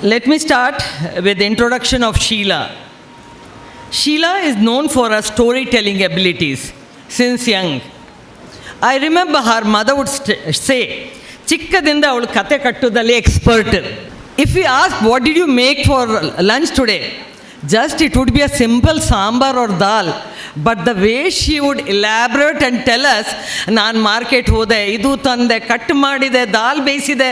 Let me start with the introduction of Sheila. Sheila is known for her storytelling abilities since young. I remember her mother would say, ಚಿಕ್ಕದಿಂದ ಅವಳು ಕತೆ ಕಟ್ಟುವುದಲ್ಲಿ expert. If we ask, what did you make for lunch today? Just it would be a simple sambar or dal. But the way she would elaborate and tell us, ನಾನು market ಹೋದೆ, ಇದು ತಂದೆ, cut ಮಾಡಿದೆ, ದಾಲ್ ಬೇಯಿಸಿದೆ,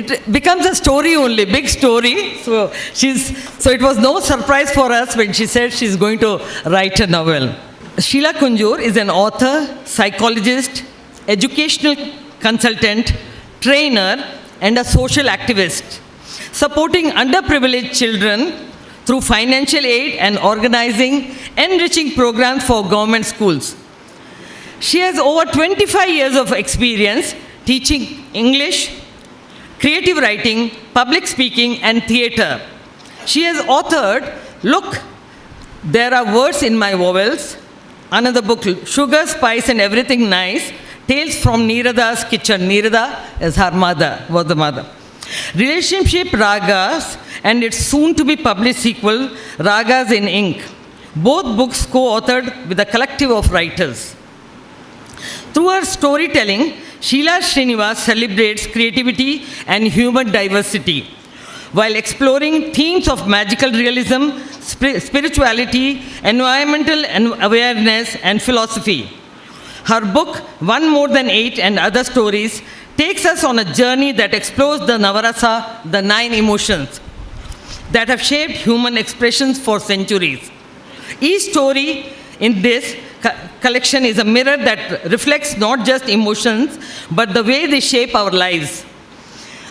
it becomes a story only, big story. So it was no surprise for us when she said she's going to write a novel. Sheila Kunjur is an author, psychologist, educational consultant, trainer, and a social activist, supporting underprivileged children through financial aid and organizing enriching programs for government schools. She has over 25 years of experience teaching English, creative writing, public speaking, and theater. She has authored Look, There Are Words in My Vowels, another book, Sugar, Spice, and Everything Nice, Tales from Neerada's Kitchen. Neerada is her mother, was the mother. Relationship Ragas and its soon-to-be published sequel, Ragas in Ink. Both books co-authored with a collective of writers. Through her storytelling, Sheila Srinivas celebrates creativity and human diversity while exploring themes of magical realism, spirituality, environmental awareness, and philosophy. Her book, One More Than Eight and Other Stories, takes us on a journey that explores the Navarasa, the 9 emotions that have shaped human expressions for centuries. Each story in this collection is a mirror that reflects not just emotions, but the way they shape our lives,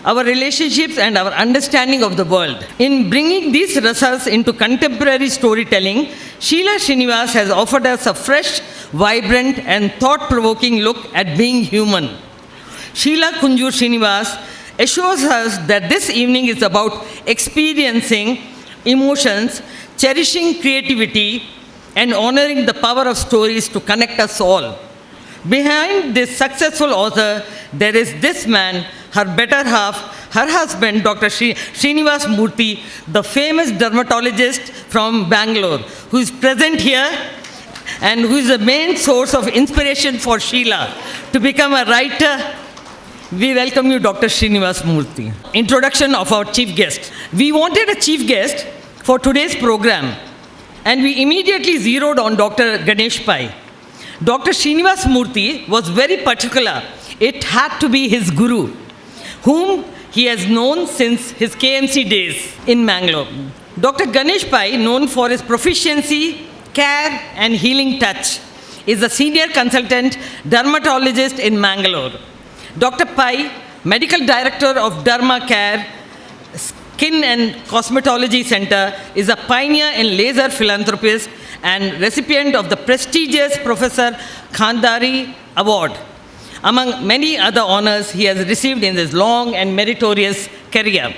our relationships, and our understanding of the world. In bringing these rasas into contemporary storytelling, Sheila Srinivas has offered us a fresh, vibrant, and thought-provoking look at being human. Sheila Kunjur Srinivas assures us that this evening is about experiencing emotions, cherishing creativity, and honoring the power of stories to connect us all. Behind this successful author, there is this man, her better half, her husband, Dr. Srinivas Murthy, the famous dermatologist from Bangalore, who is present here and who is the main source of inspiration for Sheila to become a writer. We welcome you, Dr. Srinivas Murthy. Introduction of our chief guest. We wanted a chief guest for today's program, and we immediately zeroed on Dr. Ganesh Pai. Dr. Srinivas Murthy was very particular. It had to be his guru, whom he has known since his KMC days in Bangalore. Dr. Ganesh Pai, known for his proficiency, care, and healing touch, is a senior consultant dermatologist in Bangalore. Dr. Pai, medical director of Derma Care Skin and Cosmetology Center, is a pioneer in laser philanthropist and recipient of the prestigious Professor Khandari Award, among many other honors he has received in his long and meritorious career.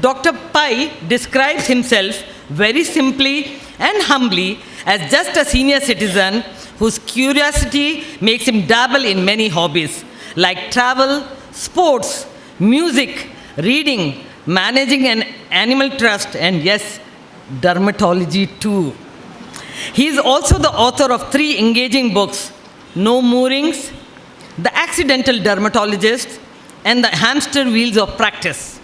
Dr. Pai describes himself very simply and humbly as just a senior citizen whose curiosity makes him dabble in many hobbies, like travel, sports, music, reading, managing an animal trust, and yes, dermatology too. He is also the author of 3 engaging books, No Moorings, The Accidental Dermatologist, and The Hamster Wheels of Practice.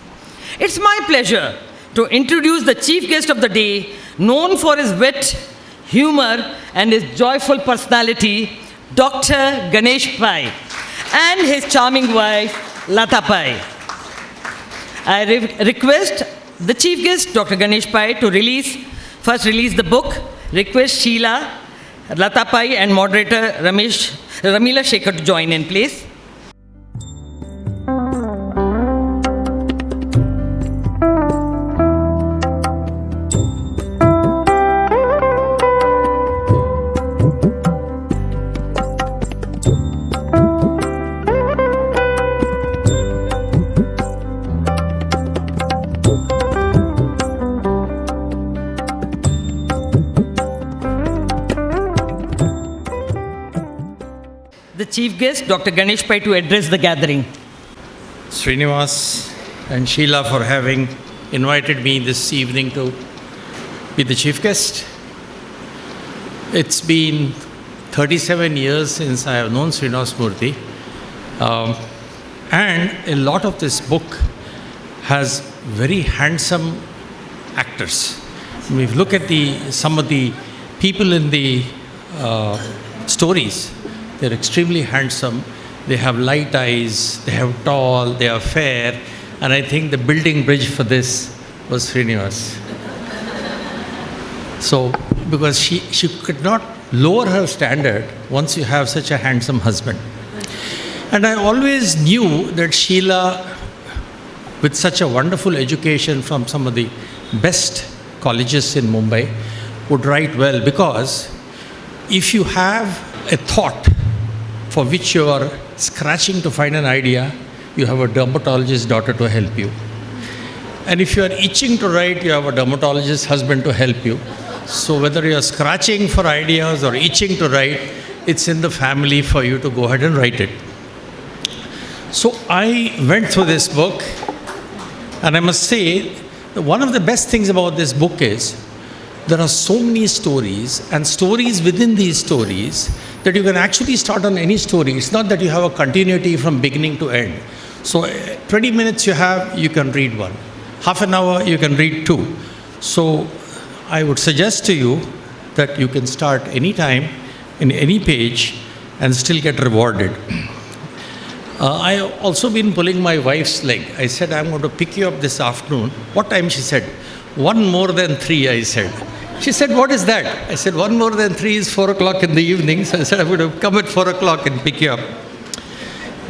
It's my pleasure to introduce the chief guest of the day, known for his wit, humor, and his joyful personality, Dr. Ganesh Pai, and his charming wife, Lata Pai. I request the chief guest, Dr. Ganesh Pai, to first release the book. Request Sheila, Lata Pai, and moderator Ramila Shekhar to join in, please. The chief guest, Dr. Ganesh Pai, to address the gathering. Srinivas and Sheila for having invited me this evening to be the chief guest. It's been 37 years since I have known Srinivas Murthy, and a lot of this book has very handsome actors. If you look at some of the people in the stories, they're extremely handsome. They have light eyes, they have tall, they are fair, and I think the building bridge for this was Srinivas. So, because she could not lower her standard once you have such a handsome husband. And I always knew that Sheila, with such a wonderful education from some of the best colleges in Mumbai, would write well, because if you have a thought for which you are scratching to find an idea, you have a dermatologist's daughter to help you. And if you are itching to write, you have a dermatologist's husband to help you. So whether you are scratching for ideas or itching to write, it's in the family for you to go ahead and write it. So I went through this book, and I must say, one of the best things about this book is there are so many stories and stories within these stories that you can actually start on any story. It's not that you have a continuity from beginning to end. So 20 minutes you can read one. Half an hour, you can read two. So I would suggest to you that you can start any time, in any page, and still get rewarded. I have also been pulling my wife's leg. I said, I'm going to pick you up this afternoon. What time? She said, 1 more than 3, I said. She said, what is that? I said, 1 more than 3 is 4 o'clock in the evening. So I said, I'm going to come at 4 o'clock and pick you up.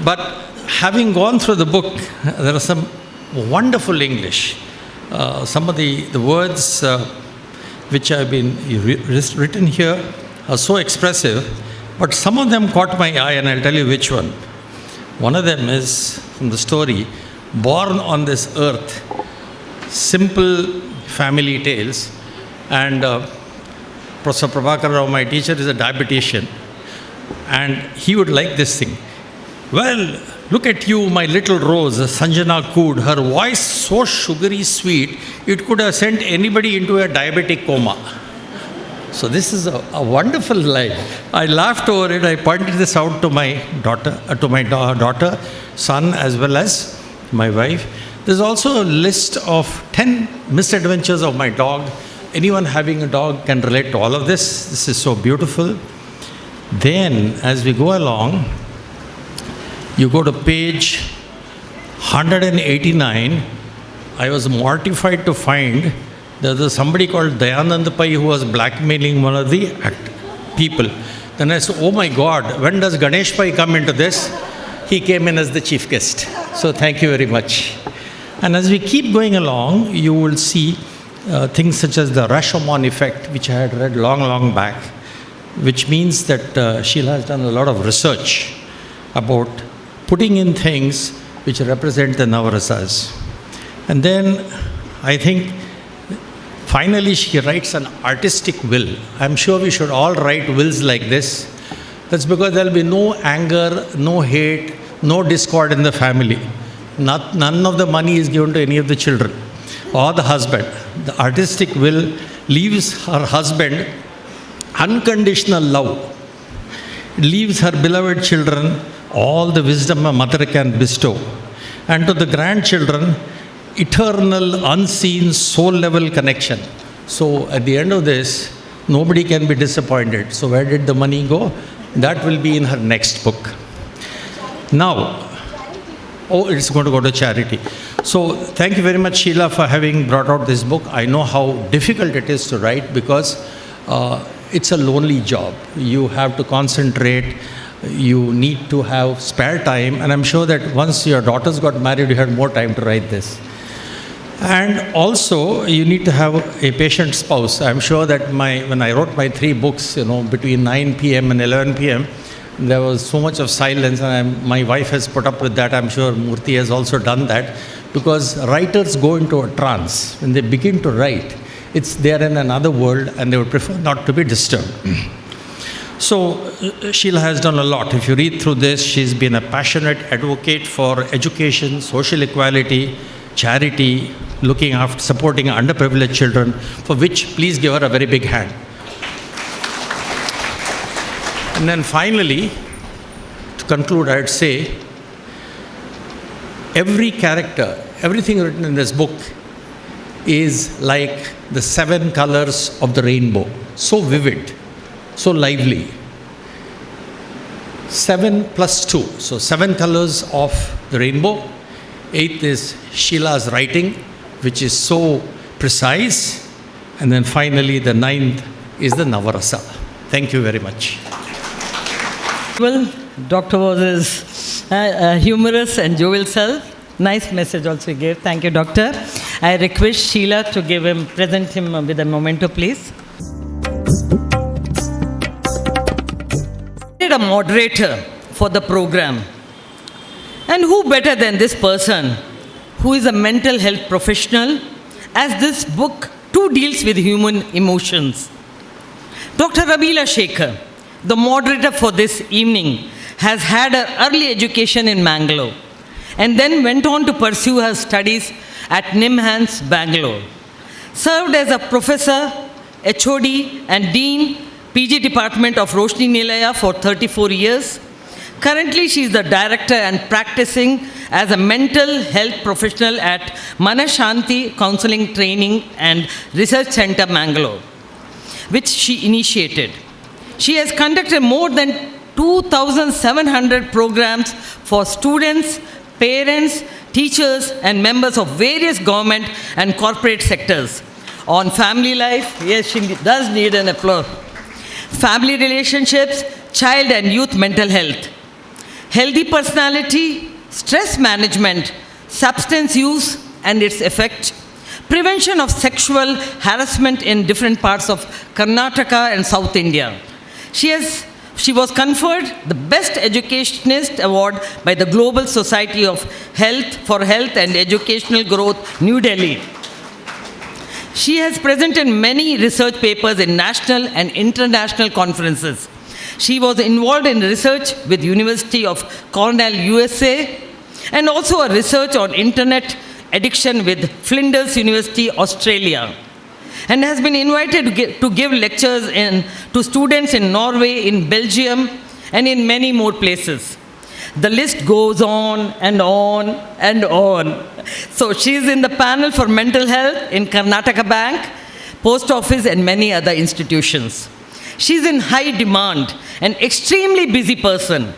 But having gone through the book, there are some wonderful English. Some of the words which have been written here are so expressive, but some of them caught my eye, and I'll tell you which one. One of them is from the story, Born on This Earth, Simple Family Tales. And Professor Prabhakar Rao, my teacher, is a diabetician, and he would like this thing. Well, look at you, my little rose, Sanjana cooed, her voice so sugary sweet, it could have sent anybody into a diabetic coma. So this is a wonderful line. I laughed over it. I pointed this out to my daughter, son, as well as my wife. There's also a list of 10 misadventures of my dog. Anyone having a dog can relate to all of this. This is so beautiful. Then, as we go along, you go to page 189. I was mortified to find there was somebody called Dayanand Pai who was blackmailing one of the people. Then I said, oh my God, when does Ganesh Pai come into this? He came in as the chief guest. So thank you very much. And as we keep going along, you will see things such as the Rashomon effect, which I had read long back, which means that Sheila has done a lot of research about putting in things which represent the Navarasas. And then I think finally she writes an artistic will. I'm sure we should all write wills like this. That's because there will be no anger, no hate, no discord in the family. None of the money is given to any of the children or the husband. The artistic will leaves her husband unconditional love. It leaves her beloved children all the wisdom a mother can bestow. And to the grandchildren, eternal, unseen, soul-level connection. So at the end of this, nobody can be disappointed. So where did the money go? That will be in her next book. Now, it's going to go to charity. So thank you very much, Sheila, for having brought out this book. I know how difficult it is to write because it's a lonely job. You have to concentrate. You need to have spare time. And I'm sure that once your daughters got married, you had more time to write this. And also, you need to have a patient spouse. I'm sure that when I wrote my 3 books, between 9 p.m. and 11 p.m., there was so much of silence, and my wife has put up with that. I'm sure Murthy has also done that, because writers go into a trance. When they begin to write, they're in another world, and they would prefer not to be disturbed. So Sheila has done a lot. If you read through this, she's been a passionate advocate for education, social equality, charity, looking after, supporting underprivileged children, for which please give her a very big hand. And then finally, to conclude, I'd say every character, everything written in this book is like the 7 colors of the rainbow. So vivid, so lively. 7 plus 2, so 7 colors of the rainbow. 8th is Sheila's writing, which is so precise. And then finally, the 9th is the Navarasa. Thank you very much. Well, Dr. was his humorous and jovial self. Nice message also he gave. Thank you, Doctor. I request Sheila to present him with a memento, please. A moderator for the program. And who better than this person who is a mental health professional, as this book too deals with human emotions. Dr. Ramila Shekhar, the moderator for this evening, has had her early education in Mangalore and then went on to pursue her studies at NIMHANS, Bangalore. Served as a professor, HOD and Dean, PG Department of Roshni Nilaya for 34 years. Currently, she is the director and practicing as a mental health professional at Manashanti Counseling Training and Research Center, Mangalore, which she initiated. She has conducted more than 2,700 programs for students, parents, teachers, and members of various government and corporate sectors on family life. Yes, she does need an applause. Family relationships, child and youth mental health, healthy personality, stress management, substance use and its effect, prevention of sexual harassment in different parts of Karnataka and South India. She was conferred the Best Educationist Award by the Global Society of Health for Health and Educational Growth, New Delhi. She has presented many research papers in national and international conferences. She was involved in research with University of Cornell, USA, and also a research on internet addiction with Flinders University, Australia, and has been invited to give lectures to students in Norway, in Belgium, and in many more places. The list goes on and on and on. So she is in the panel for mental health in Karnataka Bank, Post Office, and many other institutions. She is in high demand, an extremely busy person.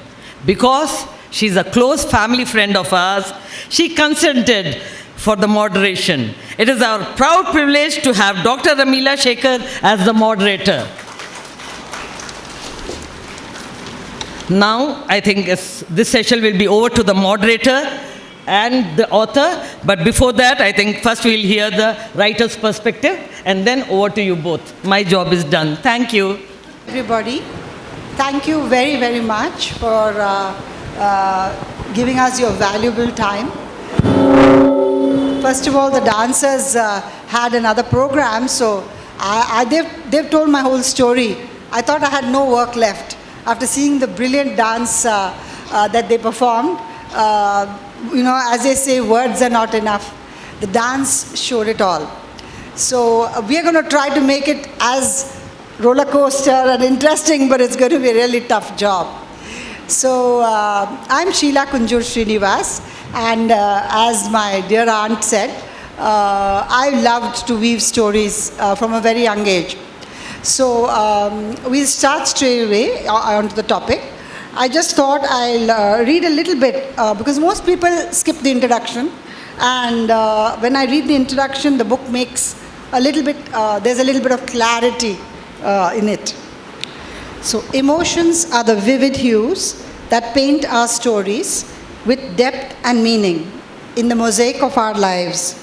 Because she is a close family friend of ours, she consented for the moderation. It is our proud privilege to have Dr. Ramila Shekhar as the moderator. Now, I think this session will be over to the moderator and the author. But before that, I think first we'll hear the writer's perspective, and then over to you both. My job is done. Thank you. Everybody, thank you very, very much for giving us your valuable time. First of all, the dancers had another program, so they've told my whole story. I thought I had no work left. After seeing the brilliant dance that they performed, as they say, words are not enough. The dance showed it all. So we are going to try to make it as roller coaster and interesting, but it's going to be a really tough job. So I'm Sheila Kunjur Srinivas, and as my dear aunt said, I loved to weave stories from a very young age. So we'll start straight away onto the topic. I just thought I'll read a little bit because most people skip the introduction, and when I read the introduction, the book makes a little bit, there's a little bit of clarity in it. So emotions are the vivid hues that paint our stories with depth and meaning in the mosaic of our lives.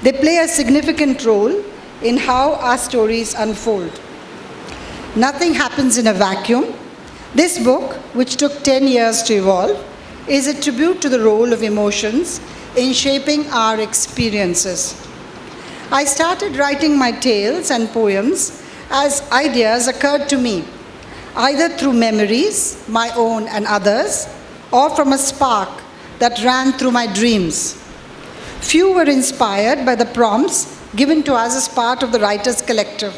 They play a significant role in how our stories unfold. Nothing happens in a vacuum. This book, which took 10 years to evolve, is a tribute to the role of emotions in shaping our experiences. I started writing my tales and poems as ideas occurred to me, either through memories, my own and others, or from a spark that ran through my dreams. Few were inspired by the prompts given to us as part of the writers' collective.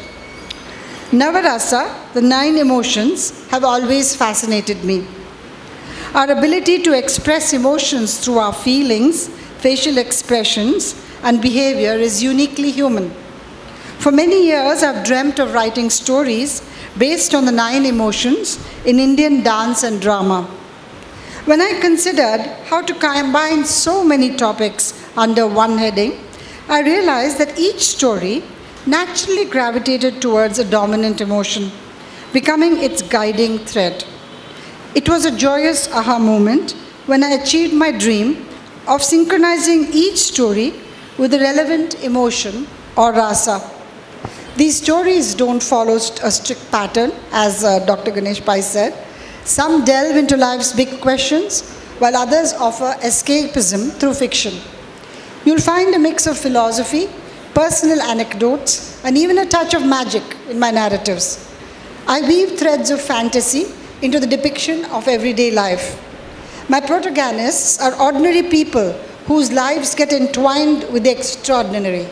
Navarasa, the 9 emotions, have always fascinated me. Our ability to express emotions through our feelings, facial expressions, and behavior is uniquely human. For many years, I've dreamt of writing stories based on the 9 emotions in Indian dance and drama. When I considered how to combine so many topics under one heading, I realized that each story naturally gravitated towards a dominant emotion, becoming its guiding thread. It was a joyous aha moment when I achieved my dream of synchronizing each story with a relevant emotion or rasa. These stories don't follow a strict pattern, as Dr. Ganesh Pai said. Some delve into life's big questions, while others offer escapism through fiction. You'll find a mix of philosophy, personal anecdotes, and even a touch of magic in my narratives. I weave threads of fantasy into the depiction of everyday life. My protagonists are ordinary people whose lives get entwined with the extraordinary.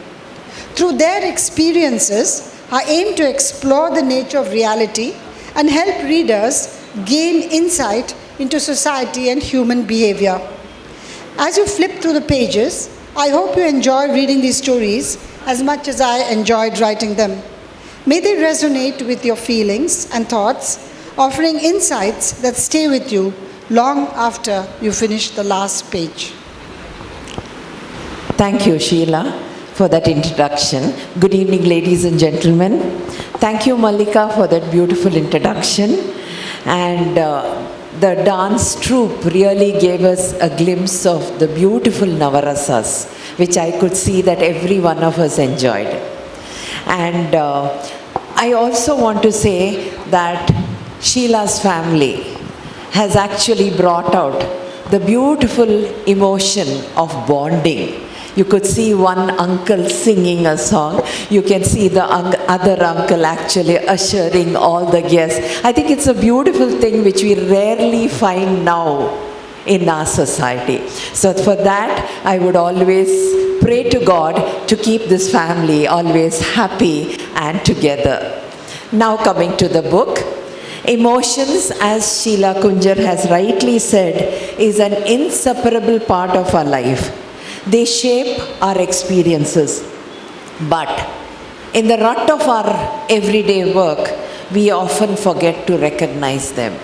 Through their experiences, I aim to explore the nature of reality and help readers gain insight into society and human behavior. As you flip through the pages, I hope you enjoy reading these stories as much as I enjoyed writing them. May they resonate with your feelings and thoughts, offering insights that stay with you long after you finish the last page. Thank you, Sheila, for that introduction. Good evening, ladies and gentlemen. Thank you, Mallika, for that beautiful introduction. And the dance troupe really gave us a glimpse of the beautiful Navarasas, which I could see that every one of us enjoyed. And I also want to say that Sheila's family has actually brought out the beautiful emotion of bonding. You could see one uncle singing a song. You can see the other uncle actually ushering all the guests. I think it's a beautiful thing which we rarely find now in our society. So for that, I would always pray to God to keep this family always happy and together. Now coming to the book. Emotions, as Sheila Kunjar has rightly said, is an inseparable part of our life. They shape our experiences. But in the rut of our everyday work, we often forget to recognize them.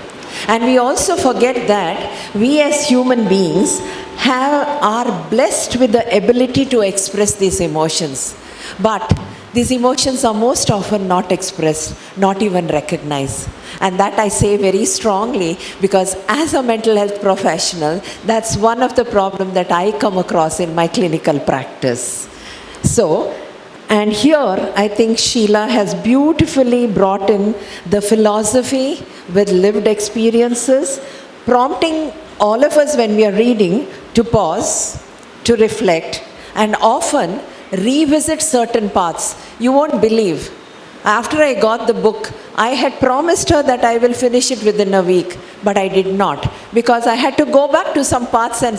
And we also forget that we as human beings are blessed with the ability to express these emotions. But these emotions are most often not expressed, not even recognized. And that I say very strongly because as a mental health professional, that's one of the problems that I come across in my clinical practice. So, and here I think Sheila has beautifully brought in the philosophy with lived experiences, prompting all of us when we are reading to pause, to reflect, and often revisit certain parts. You won't believe. After I got the book, I had promised her that I will finish it within a week, but I did not because I had to go back to some parts and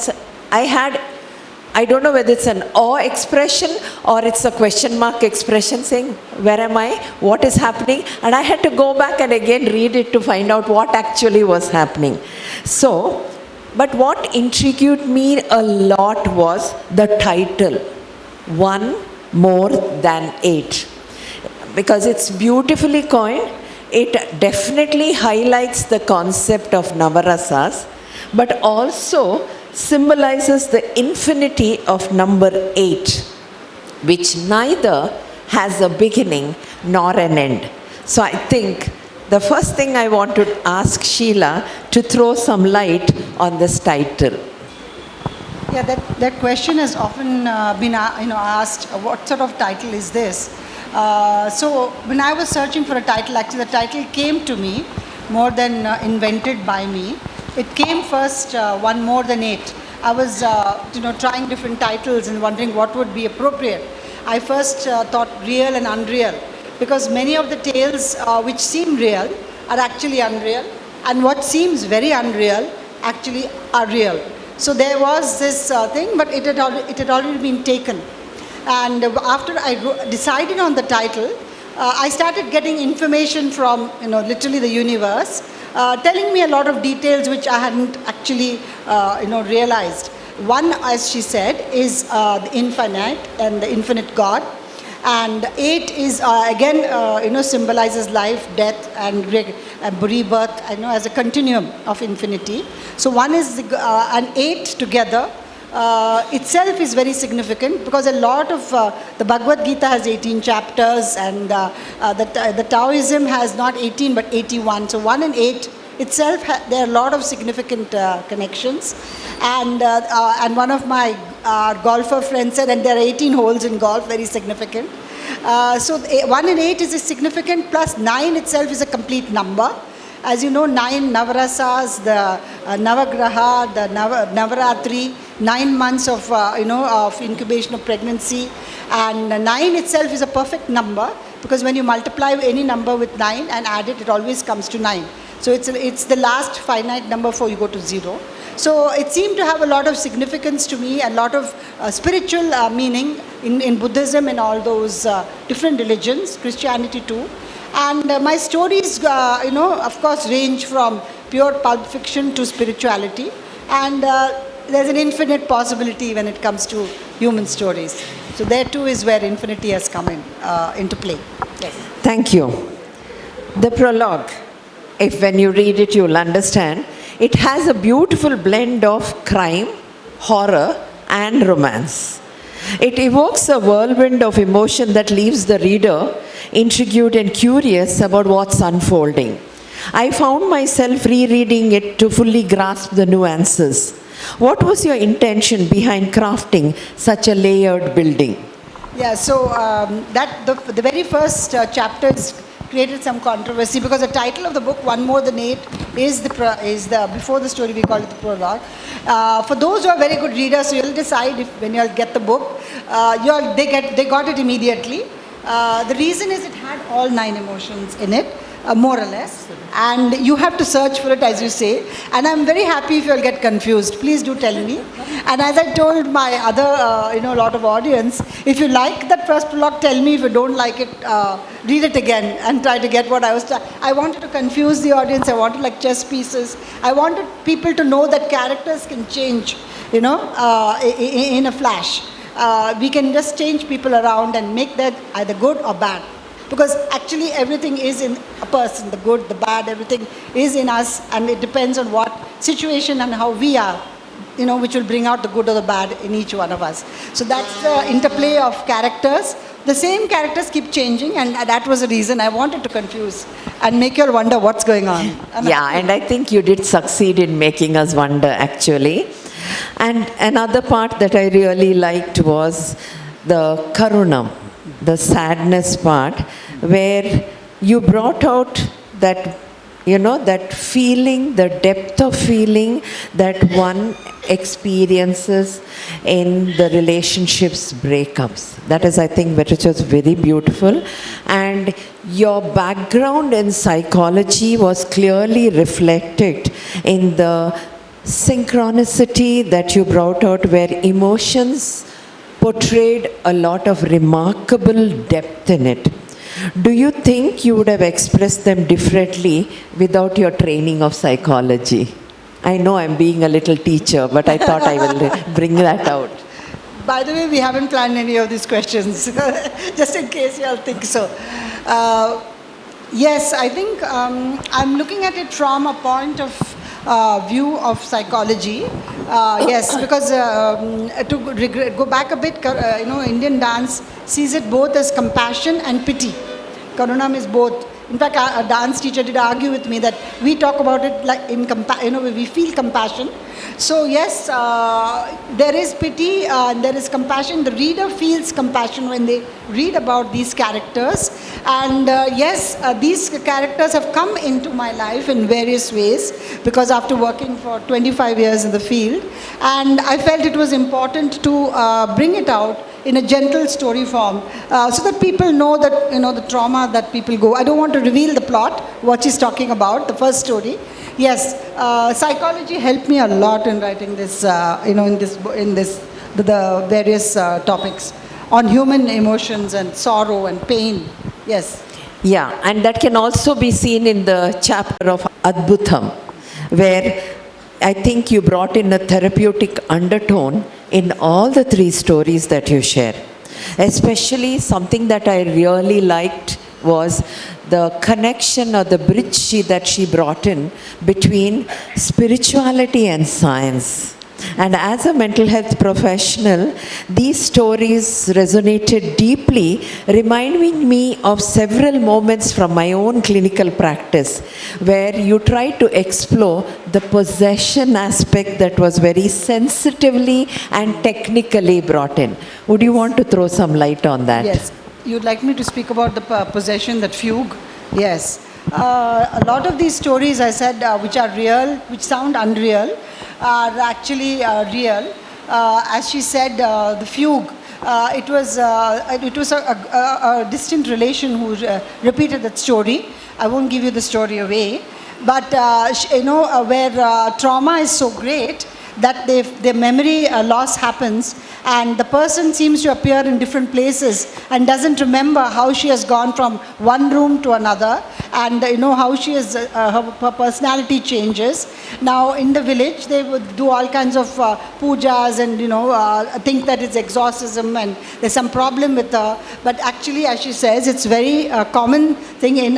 I don't know whether it's an awe expression or it's a question mark expression saying, where am I? What is happening? And I had to go back and again read it to find out what actually was happening. So, but what intrigued me a lot was the title, One More Than 8. Because it's beautifully coined, it definitely highlights the concept of Navarasas, but also symbolizes the infinity of number 8, which neither has a beginning nor an end. So I think the first thing I want to ask Sheila to throw some light on this title. Yeah, that question has often been asked, what sort of title is this? So when I was searching for a title, actually the title came to me more than invented by me. It came first, One More Than 8. I was trying different titles and wondering what would be appropriate. I first thought real and unreal, because many of the tales which seem real are actually unreal, and what seems very unreal actually are real. So there was this thing, but it had already been taken. And after I decided on the title, I started getting information from, literally the universe, telling me a lot of details which I hadn't actually, realized. One, as she said, is the infinite and the infinite God. And 8 is, again, symbolizes life, death, and rebirth, as a continuum of infinity. So one is, and 8 together itself is very significant, because a lot of the Bhagavad Gita has 18 chapters, and the Taoism has not 18 but 81. So 1 and 8 itself, there are a lot of significant connections. And one of my golfer friends said, and there are 18 holes in golf, very significant. So 1 and 8 is a significant, plus 9 itself is a complete number. As you know, 9 Navarasas, the Navagraha, the Navaratri, 9 months of, of incubation of pregnancy. And 9 itself is a perfect number, because when you multiply any number with 9 and add it, it always comes to 9. So it's the last finite number before you go to 0. So it seemed to have a lot of significance to me, a lot of spiritual meaning in Buddhism and all those different religions, Christianity too. And my stories, of course, range from pure pulp fiction to spirituality. And there's an infinite possibility when it comes to human stories. So there too is where infinity has come into play. Yes. Thank you. The prologue, if when you read it you'll understand, it has a beautiful blend of crime, horror, and romance. It evokes a whirlwind of emotion that leaves the reader intrigued and curious about what's unfolding. I found myself rereading it to fully grasp the nuances. What was your intention behind crafting such a layered building? Yeah, so the very first chapters created some controversy, because the title of the book, One More Than 8, is the before the story we call it the prologue. For those who are very good readers, so you'll decide when you'll get the book, they got it immediately. The reason is it had all 9 emotions in it, more or less, and you have to search for it, as you say. And I'm very happy if you'll get confused. Please do tell me. And as I told my other, lot of audience, if you like that first prologue, tell me. If you don't like it, read it again and try to get what I was. I wanted to confuse the audience. I wanted like chess pieces. I wanted people to know that characters can change, in a flash. We can just change people around and make that either good or bad. Because actually everything is in a person, the good, the bad, everything is in us, and it depends on what situation and how we are, which will bring out the good or the bad in each one of us. So that's the interplay of characters. The same characters keep changing, and that was the reason I wanted to confuse and make you all wonder what's going on. And I think you did succeed in making us wonder, actually. And another part that I really liked was the karunam, the sadness part, where you brought out that, that feeling, the depth of feeling that one experiences in the relationships breakups. That is, I think, which was very beautiful. And your background in psychology was clearly reflected in the synchronicity that you brought out, where emotions portrayed a lot of remarkable depth in it. Do you think you would have expressed them differently without your training of psychology? I know I'm being a little teacher, but I thought I will bring that out. By the way, we haven't planned any of these questions, just in case you all think so. Yes, I think I'm looking at it from a point of view of psychology. Yes, because to go back a bit, Indian dance sees it both as compassion and pity. Karunam is both. In fact, a dance teacher did argue with me that we talk about it like we feel compassion. So yes, there is pity, there is compassion. The reader feels compassion when they read about these characters. And yes, these characters have come into my life in various ways, because after working for 25 years in the field, and I felt it was important to bring it out in a gentle story form, so that people know that, the trauma that people go. I don't want to reveal the plot, what she's talking about, the first story. Yes, psychology helped me a lot in writing this, the various topics on human emotions and sorrow and pain. Yes. Yeah, and that can also be seen in the chapter of Adbhutam, where I think you brought in a therapeutic undertone in all the three stories that you share. Especially something that I really liked was the connection or the bridge that she brought in between spirituality and science. And as a mental health professional, these stories resonated deeply, reminding me of several moments from my own clinical practice where you try to explore the possession aspect that was very sensitively and technically brought in. Would you want to throw some light on that? Yes. You'd like me to speak about the possession, that fugue? Yes. A lot of these stories, I said, which are real, which sound unreal, are actually real. As she said, the fugue. It was a distant relation who repeated that story. I won't give you the story away, but where trauma is so great that their memory loss happens, and the person seems to appear in different places and doesn't remember how she has gone from one room to another, and how she is her personality changes. Now in the village they would do all kinds of pujas and think that it's exorcism and there's some problem with her, but actually, as she says, it's very common thing in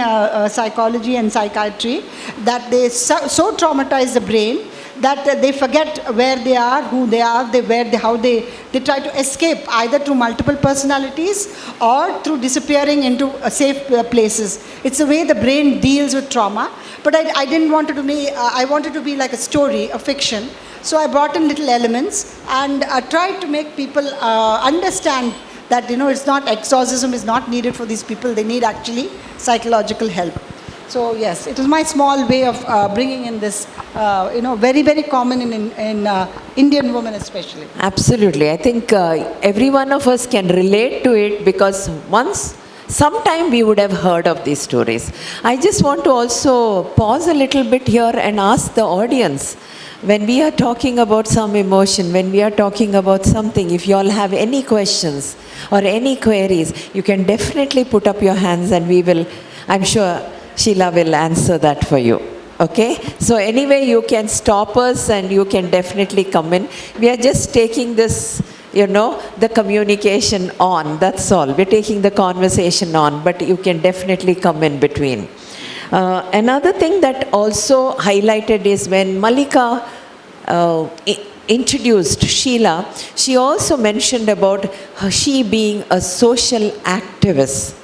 psychology and psychiatry that they so traumatize the brain that they forget where they are, who they are, how they try to escape either through multiple personalities or through disappearing into safe places. It's the way the brain deals with trauma. But I didn't want it to be, I wanted to be like a story, a fiction. So I brought in little elements and tried to make people understand that, it's not, exorcism is not needed for these people. They need actually psychological help. So yes, it was my small way of bringing in this, very, very common in Indian women especially. Absolutely. I think every one of us can relate to it because sometime we would have heard of these stories. I just want to also pause a little bit here and ask the audience, when we are talking about some emotion, when we are talking about something, if you all have any questions or any queries, you can definitely put up your hands and we will, I'm sure Sheila will answer that for you. Okay? So anyway, you can stop us and you can definitely come in. We are just taking this, the communication on. That's all. We're taking the conversation on, but you can definitely come in between. Another thing that also highlighted is when Malika introduced Sheila, she also mentioned about she being a social activist.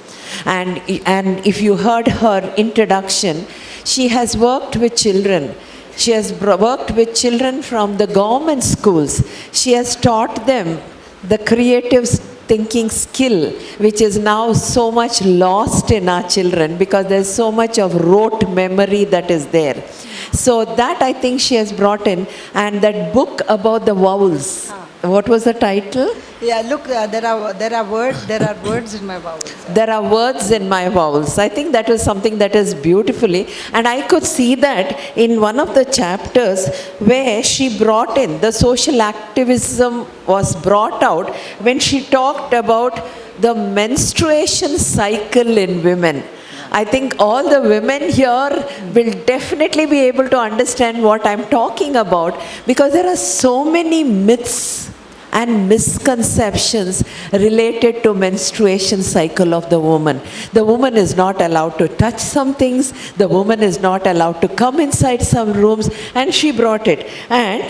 And if you heard her introduction, she has worked with children. She has worked with children from the government schools. She has taught them the creative thinking skill, which is now so much lost in our children because there's so much of rote memory that is there. So that I think she has brought in. And that book about the vowels, what was the title? Yeah, look, there are words in my vowels. There are words in my vowels. I think that was something that is beautifully, and I could see that in one of the chapters where she brought in the social activism was brought out when she talked about the menstruation cycle in women. I think all the women here will definitely be able to understand what I'm talking about because there are so many myths and misconceptions related to menstruation cycle of the woman. The woman is not allowed to touch some things, the woman is not allowed to come inside some rooms, and she brought it. And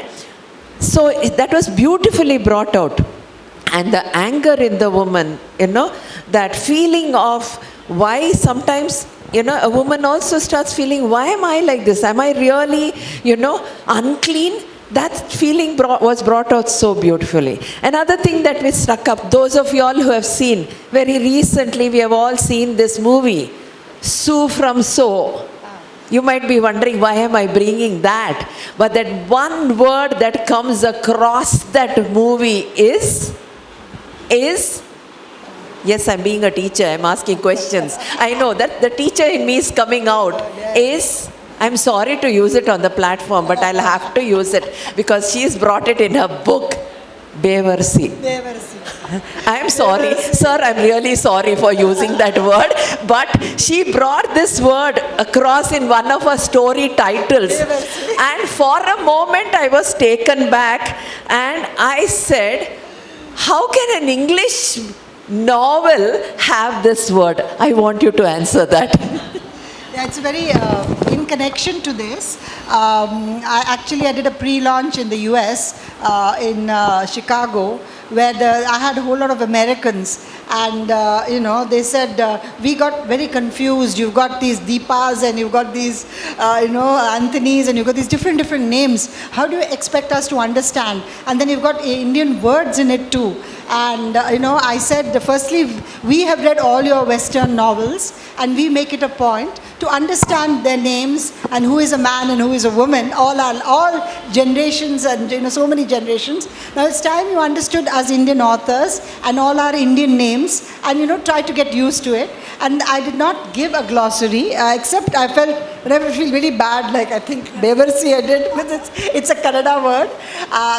so that was beautifully brought out. And the anger in the woman, that feeling of why sometimes, a woman also starts feeling, why am I like this? Am I really, unclean? That feeling was brought out so beautifully. Another thing that we struck up, those of you all who have seen, very recently we have all seen this movie, Sue from So. You might be wondering, why am I bringing that? But that one word that comes across that movie is, yes, I'm being a teacher, I'm asking questions. I know that the teacher in me is coming out, is I'm sorry to use it on the platform, but I'll have to use it because she's brought it in her book, Bevarsi. I'm sorry, sir, I'm really sorry for using that word, but she brought this word across in one of her story titles. And for a moment I was taken back and I said, how can an English novel have this word? I want you to answer that. Yeah, it's very, in connection to this, I did a pre-launch in the US, in Chicago, where I had a whole lot of Americans, and they said, we got very confused. You've got these Deepas and you've got these, Anthonys, and you've got these different names. How do you expect us to understand? And then you've got Indian words in it too. And I said, firstly, we have read all your Western novels, and we make it a point to understand their names and who is a man and who is a woman, all generations and so many generations. Now it's time you understood as Indian authors and all our Indian names, and try to get used to it. And I did not give a glossary, except I feel really bad, like I think Bevarsi I did, because it's a Kannada word.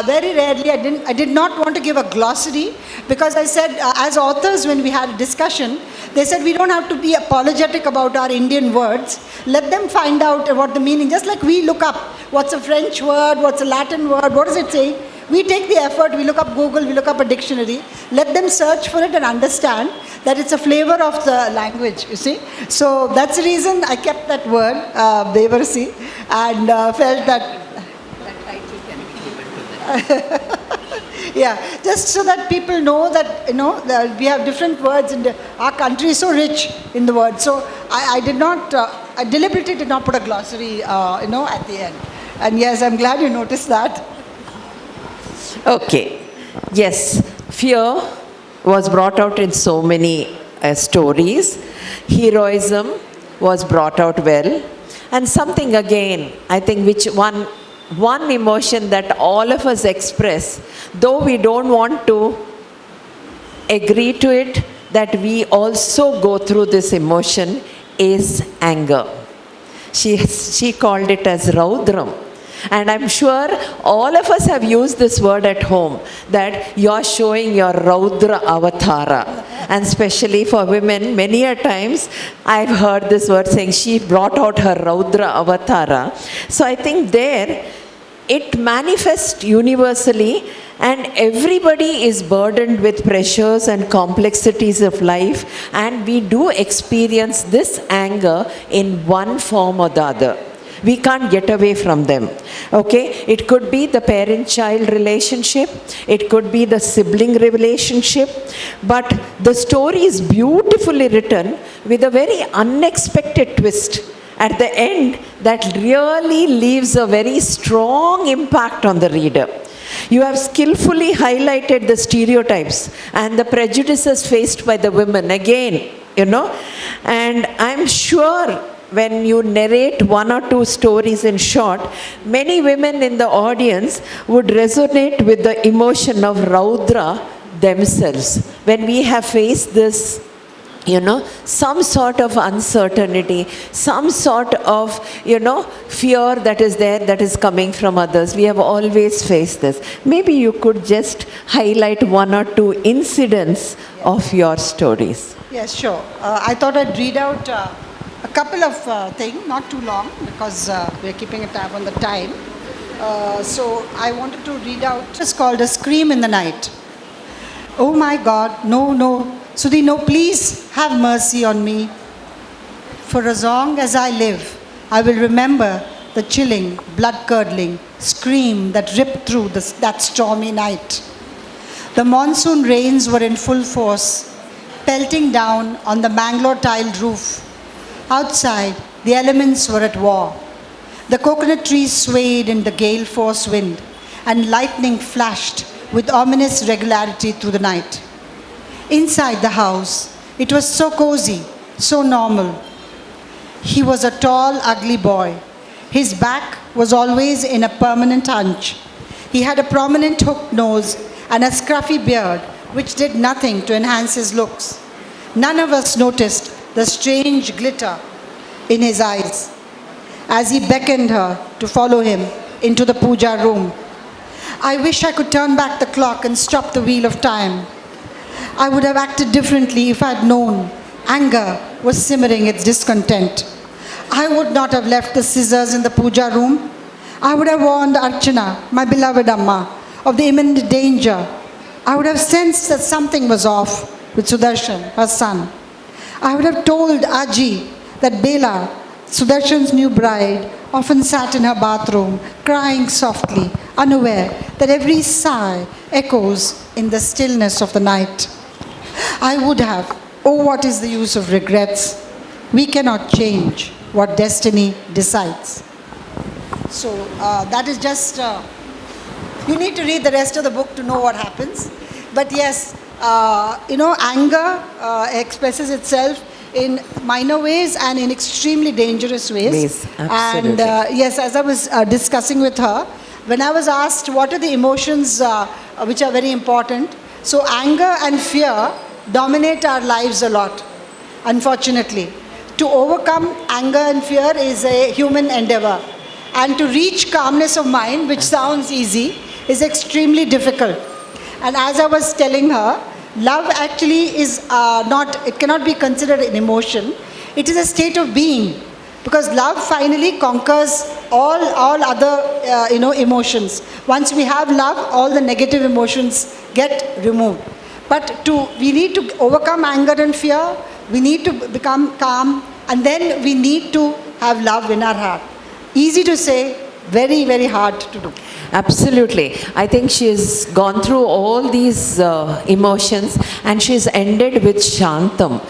Very rarely I did not want to give a glossary, because I said, as authors, when we had a discussion, they said we don't have to be apologetic about our Indian words. Let them find out what the meaning, just like we look up what's a French word, what's a Latin word, what does it say? We take the effort, we look up Google, we look up a dictionary, let them search for it and understand that it's a flavor of the language, you see. So that's the reason I kept that word, Bevarsi, and felt that... That title can be given to them. Yeah, just so that people know that, that we have different words, and our country is so rich in the words. So I deliberately did not put a glossary, at the end. And yes, I'm glad you noticed that. Okay. Yes, fear was brought out in so many stories. Heroism was brought out well. And something again, I think, which one emotion that all of us express, though we don't want to agree to it, that we also go through this emotion, is anger. She called it as Raudram. And I'm sure all of us have used this word at home, that you're showing your Raudra Avatara. And especially for women, many a times I've heard this word saying she brought out her Raudra Avatara. So I think there it manifests universally, and everybody is burdened with pressures and complexities of life, and we do experience this anger in one form or the other. We can't get away from them. Okay? It could be the parent-child relationship. It could be the sibling relationship. But the story is beautifully written with a very unexpected twist at the end that really leaves a very strong impact on the reader. You have skillfully highlighted the stereotypes and the prejudices faced by the women again, and I'm sure when you narrate one or two stories in short, many women in the audience would resonate with the emotion of Raudra themselves. When we have faced this, some sort of uncertainty, some sort of, fear that is there, that is coming from others. We have always faced this. Maybe you could just highlight one or two incidents of your stories. Yes, sure. I thought I'd read out a couple of things, not too long, because we're keeping a tab on the time. So I wanted to read out, it's called A Scream in the Night. Oh my God, no. Sudhi, no, please have mercy on me. For as long as I live, I will remember the chilling, blood-curdling scream that ripped through that stormy night. The monsoon rains were in full force, pelting down on the Bangalore tiled roof. Outside, the elements were at war. The coconut trees swayed in the gale force wind, and lightning flashed with ominous regularity through the night. Inside the house, it was so cozy, so normal. He was a tall, ugly boy. His back was always in a permanent hunch. He had a prominent hooked nose and a scruffy beard, which did nothing to enhance his looks. None of us noticed the strange glitter in his eyes. as he beckoned her to follow him into the puja room. I wish I could turn back the clock and stop the wheel of time. I would have acted differently if I had known anger was simmering its discontent. I would not have left the scissors in the puja room. I would have warned Archana, my beloved Amma, of the imminent danger. I would have sensed that something was off with Sudarshan, her son. I would have told Aji that Bela, Sudarshan's new bride, often sat in her bathroom, crying softly, unaware that every sigh echoes in the stillness of the night. I would have, oh, what is the use of regrets? We cannot change what destiny decides. So that is just, you need to read the rest of the book to know what happens. But yes, anger expresses itself in minor ways and in extremely dangerous ways. Absolutely. And yes, as I was discussing with her, when I was asked what are the emotions which are very important, so anger and fear dominate our lives a lot, unfortunately. To overcome anger and fear is a human endeavor. And to reach calmness of mind, which sounds easy, is extremely difficult. And as I was telling her, love actually is it cannot be considered an emotion. It is a state of being. Because love finally conquers all other emotions. Once we have love, all the negative emotions get removed. But we need to overcome anger and fear, we need to become calm, and then we need to have love in our heart. Easy to say, very, very hard to do. Absolutely. I think she has gone through all these emotions and she's ended with Shantam.